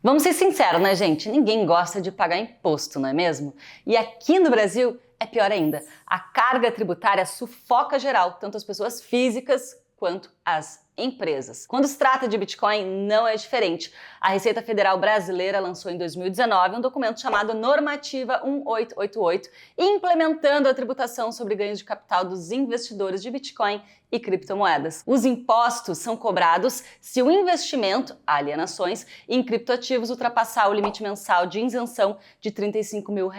Vamos ser sinceros, né, gente? Ninguém gosta de pagar imposto, não é mesmo? E aqui no Brasil é pior ainda. A carga tributária sufoca geral, tanto as pessoas físicas quanto as empresas. Quando se trata de Bitcoin, não é diferente. A Receita Federal Brasileira lançou em 2019 um documento chamado Normativa 1888, implementando a tributação sobre ganhos de capital dos investidores de Bitcoin e criptomoedas. Os impostos são cobrados se o investimento, alienações, em criptoativos ultrapassar o limite mensal de isenção de R$35 mil.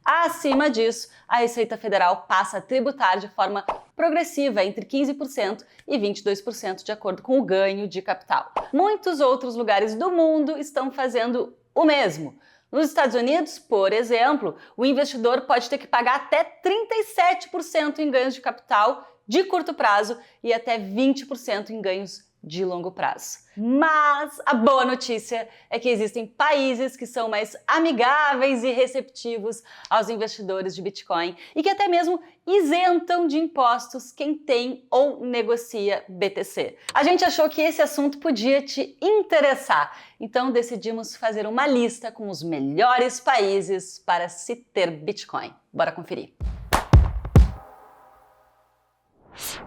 Acima disso, a Receita Federal passa a tributar de forma progressiva entre 15% e 22% de acordo com o ganho de capital. Muitos outros lugares do mundo estão fazendo o mesmo. Nos Estados Unidos, por exemplo, o investidor pode ter que pagar até 37% em ganhos de capital de curto prazo e até 20% em ganhos de longo prazo. Mas a boa notícia é que existem países que são mais amigáveis e receptivos aos investidores de Bitcoin e que até mesmo isentam de impostos quem tem ou negocia BTC. A gente achou que esse assunto podia te interessar, então decidimos fazer uma lista com os melhores países para se ter Bitcoin. Bora conferir.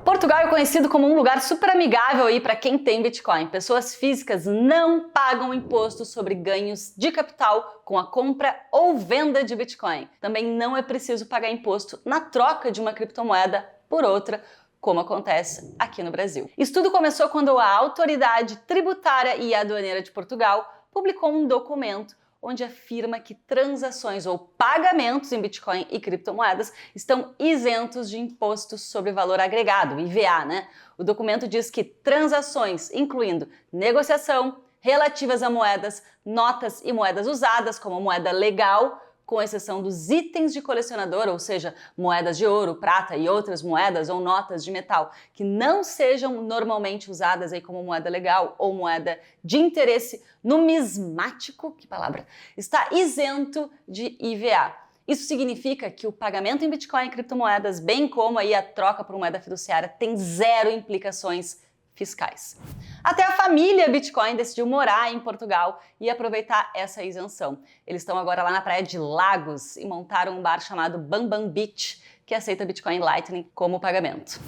Portugal é conhecido como um lugar super amigável aí para quem tem Bitcoin. Pessoas físicas não pagam imposto sobre ganhos de capital com a compra ou venda de Bitcoin. Também não é preciso pagar imposto na troca de uma criptomoeda por outra, como acontece aqui no Brasil. Isso tudo começou quando a Autoridade Tributária e Aduaneira de Portugal publicou um documento onde afirma que transações ou pagamentos em Bitcoin e criptomoedas estão isentos de imposto sobre valor agregado, IVA, né? O documento diz que transações, incluindo negociação, relativas a moedas, notas e moedas usadas como moeda legal, com exceção dos itens de colecionador, ou seja, moedas de ouro, prata e outras moedas ou notas de metal que não sejam normalmente usadas aí como moeda legal ou moeda de interesse numismático, que palavra, está isento de IVA. Isso significa que o pagamento em Bitcoin e criptomoedas, bem como aí a troca por moeda fiduciária, tem zero implicações fiscais. Até a família Bitcoin decidiu morar em Portugal e aproveitar essa isenção. Eles estão agora lá na praia de Lagos e montaram um bar chamado Bam Bam Beach, que aceita Bitcoin Lightning como pagamento.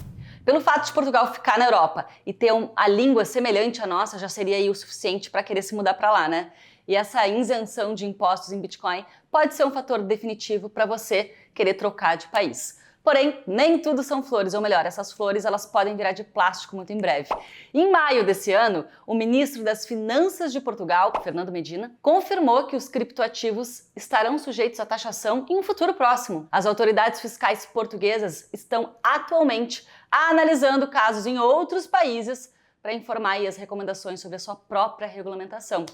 Pelo fato de Portugal ficar na Europa e ter a língua semelhante à nossa, já seria aí o suficiente para querer se mudar para lá, né? E essa isenção de impostos em Bitcoin pode ser um fator definitivo para você querer trocar de país. Porém, nem tudo são flores, ou melhor, essas flores elas podem virar de plástico muito em breve. Em maio desse ano, o ministro das Finanças de Portugal, Fernando Medina, confirmou que os criptoativos estarão sujeitos à taxação em um futuro próximo. As autoridades fiscais portuguesas estão atualmente analisando casos em outros países para informar aí as recomendações sobre a sua própria regulamentação.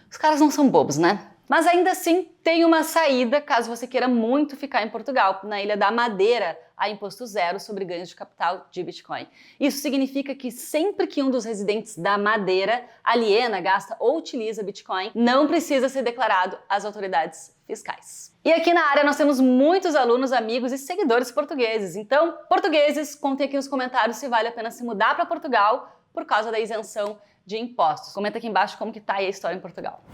Os caras não são bobos, né? Mas ainda assim, tem uma saída caso você queira muito ficar em Portugal. Na Ilha da Madeira, há imposto zero sobre ganhos de capital de Bitcoin. Isso significa que sempre que um dos residentes da Madeira aliena, gasta ou utiliza Bitcoin, não precisa ser declarado às autoridades fiscais. E aqui na área nós temos muitos alunos, amigos e seguidores portugueses. Então, portugueses, contem aqui nos comentários se vale a pena se mudar para Portugal por causa da isenção de impostos. Comenta aqui embaixo como que tá aí a história em Portugal.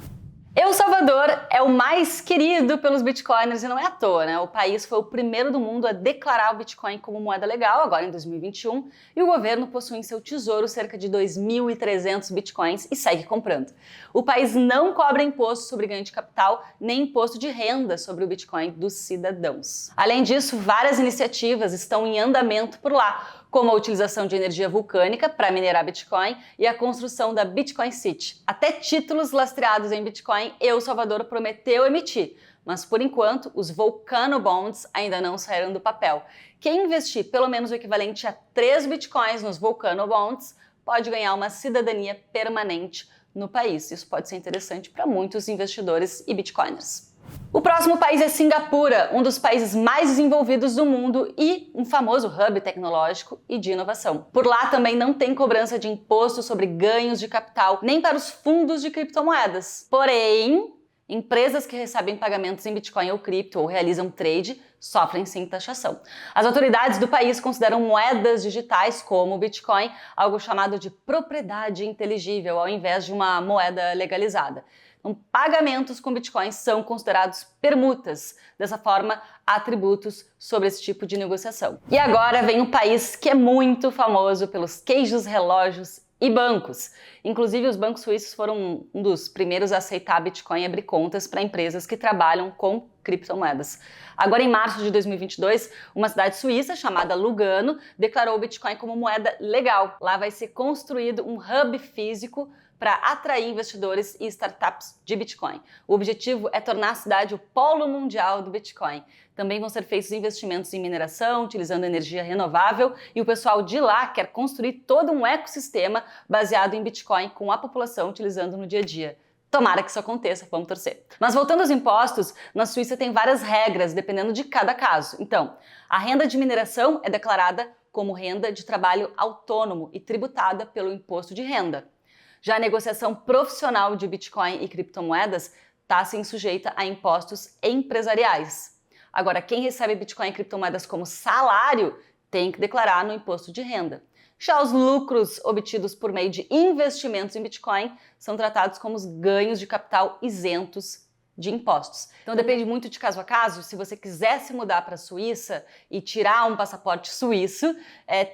El Salvador é o mais querido pelos bitcoiners e não é à toa, né? O país foi o primeiro do mundo a declarar o Bitcoin como moeda legal, agora em 2021, e o governo possui em seu tesouro cerca de 2.300 bitcoins e segue comprando. O país não cobra imposto sobre ganho de capital, nem imposto de renda sobre o Bitcoin dos cidadãos. Além disso, várias iniciativas estão em andamento por lá, como a utilização de energia vulcânica para minerar Bitcoin e a construção da Bitcoin City. Até títulos lastreados em Bitcoin El Salvador prometeu emitir, mas por enquanto os Volcano Bonds ainda não saíram do papel. Quem investir pelo menos o equivalente a 3 Bitcoins nos Volcano Bonds pode ganhar uma cidadania permanente no país. Isso pode ser interessante para muitos investidores e Bitcoiners. O próximo país é Singapura, um dos países mais desenvolvidos do mundo e um famoso hub tecnológico e de inovação. Por lá também não tem cobrança de imposto sobre ganhos de capital, nem para os fundos de criptomoedas. Porém, Empresas que recebem pagamentos em Bitcoin ou cripto ou realizam trade sofrem sim taxação. As autoridades do país consideram moedas digitais como o Bitcoin algo chamado de propriedade inteligível, ao invés de uma moeda legalizada. Então, pagamentos com Bitcoin são considerados permutas. Dessa forma, há tributos sobre esse tipo de negociação. E agora vem um país que é muito famoso pelos queijos, relógios e bancos. Inclusive, os bancos suíços foram um dos primeiros a aceitar Bitcoin e abrir contas para empresas que trabalham com criptomoedas. Agora, em março de 2022, uma cidade suíça chamada Lugano declarou o Bitcoin como moeda legal. Lá vai ser construído um hub físico para atrair investidores e startups de Bitcoin. O objetivo é tornar a cidade o polo mundial do Bitcoin. Também vão ser feitos investimentos em mineração, utilizando energia renovável, e o pessoal de lá quer construir todo um ecossistema baseado em Bitcoin com a população utilizando no dia a dia. Tomara que isso aconteça, vamos torcer. Mas voltando aos impostos, na Suíça tem várias regras, dependendo de cada caso. Então, a renda de mineração é declarada como renda de trabalho autônomo e tributada pelo imposto de renda. Já a negociação profissional de Bitcoin e criptomoedas está sim sujeita a impostos empresariais. Agora, quem recebe Bitcoin e criptomoedas como salário tem que declarar no imposto de renda. Já os lucros obtidos por meio de investimentos em Bitcoin são tratados como os ganhos de capital isentos de impostos. Então depende muito de caso a caso. Se você quiser se mudar para a Suíça e tirar um passaporte suíço,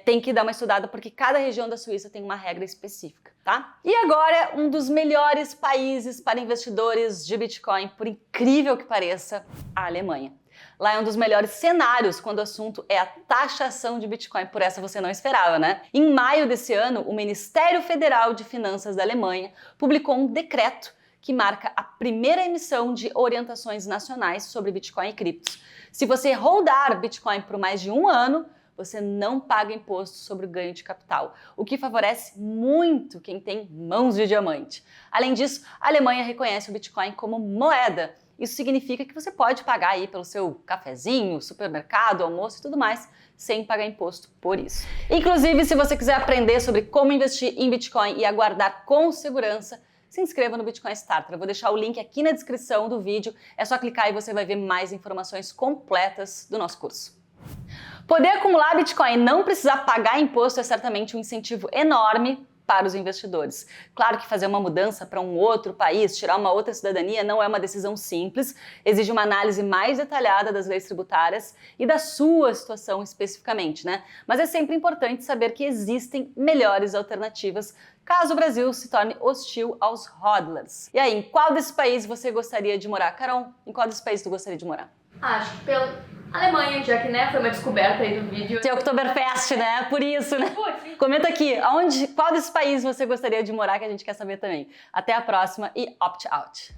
tem que dar uma estudada porque cada região da Suíça tem uma regra específica, tá? E agora, um dos melhores países para investidores de Bitcoin, por incrível que pareça, a Alemanha. Lá é um dos melhores cenários quando o assunto é a taxação de Bitcoin. Por essa você não esperava, né? Em maio desse ano, o Ministério Federal de Finanças da Alemanha publicou um decreto que marca a primeira emissão de orientações nacionais sobre Bitcoin e criptos. Se você holdar Bitcoin por mais de um ano, você não paga imposto sobre o ganho de capital, o que favorece muito quem tem mãos de diamante. Além disso, a Alemanha reconhece o Bitcoin como moeda. Isso significa que você pode pagar aí pelo seu cafezinho, supermercado, almoço e tudo mais, sem pagar imposto por isso. Inclusive, se você quiser aprender sobre como investir em Bitcoin e aguardar com segurança, se inscreva no Bitcoin Starter. Eu vou deixar o link aqui na descrição do vídeo. É só clicar e você vai ver mais informações completas do nosso curso. Poder acumular Bitcoin e não precisar pagar imposto é certamente um incentivo enorme para os investidores. Claro que fazer uma mudança para um outro país, tirar uma outra cidadania, não é uma decisão simples, exige uma análise mais detalhada das leis tributárias e da sua situação especificamente, né? Mas é sempre importante saber que existem melhores alternativas caso o Brasil se torne hostil aos hodlers. E aí, em qual desses países você gostaria de morar? Carol, em qual desses países tu gostaria de morar? Acho que pela Alemanha, já que foi uma descoberta aí do vídeo. Tem Oktoberfest, né? Por isso, né? Comenta aqui, qual desses países você gostaria de morar, que a gente quer saber também. Até a próxima e opt out!